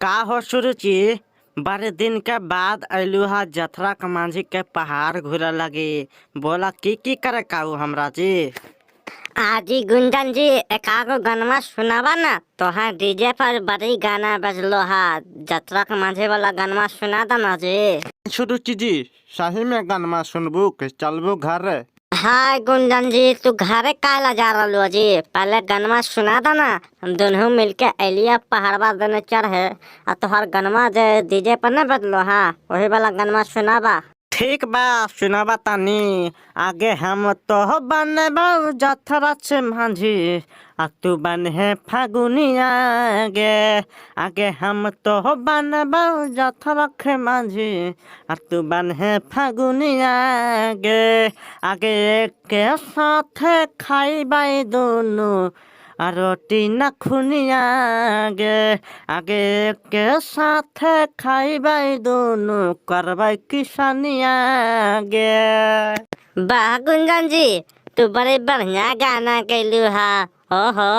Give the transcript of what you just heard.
का हो सुरुचि। बड़े दिन के बाद अइलू हा जथरा के मांझी के पहाड़ घूरे लगी। बोला की करे काऊ हमरा जी। आजी गुंजन जी एकागो गनमा सुनावा ना तोहार डीजे पर बड़ी गाना बजलो हा। जतरा के माझे वाला गनमा सुना दो ना जी। सुरुचि जी सही में गनमा सुनबू के चलबू घर। हाय गुंजन जी तू घरे काला जा रहा जी। पहले गनमा सुना दो ना, हम दोनों मिलके एलिया पहाड़वा देने चढ़े आ तोहार गनमा जे डीजे पर न बजलो हा वही वाला गनमा सुनावा। ठीक बा सुनाबा तानी। आगे हम तो बनबो जथरा से मांझी आ तू बने फागुनिया गे। आगे हम तो बनबो जथरा के मांझी आ तू बने फागुनिया गे। आगे के साथ खाइबाई दोनों आ रोटी न खुनिया गे। आगे के साथ खाइबाई दोनों करबाई किसानिया गे। वाह गुंजन जी तू बड़े बढ़िया गाना गैलू हा। ओहो।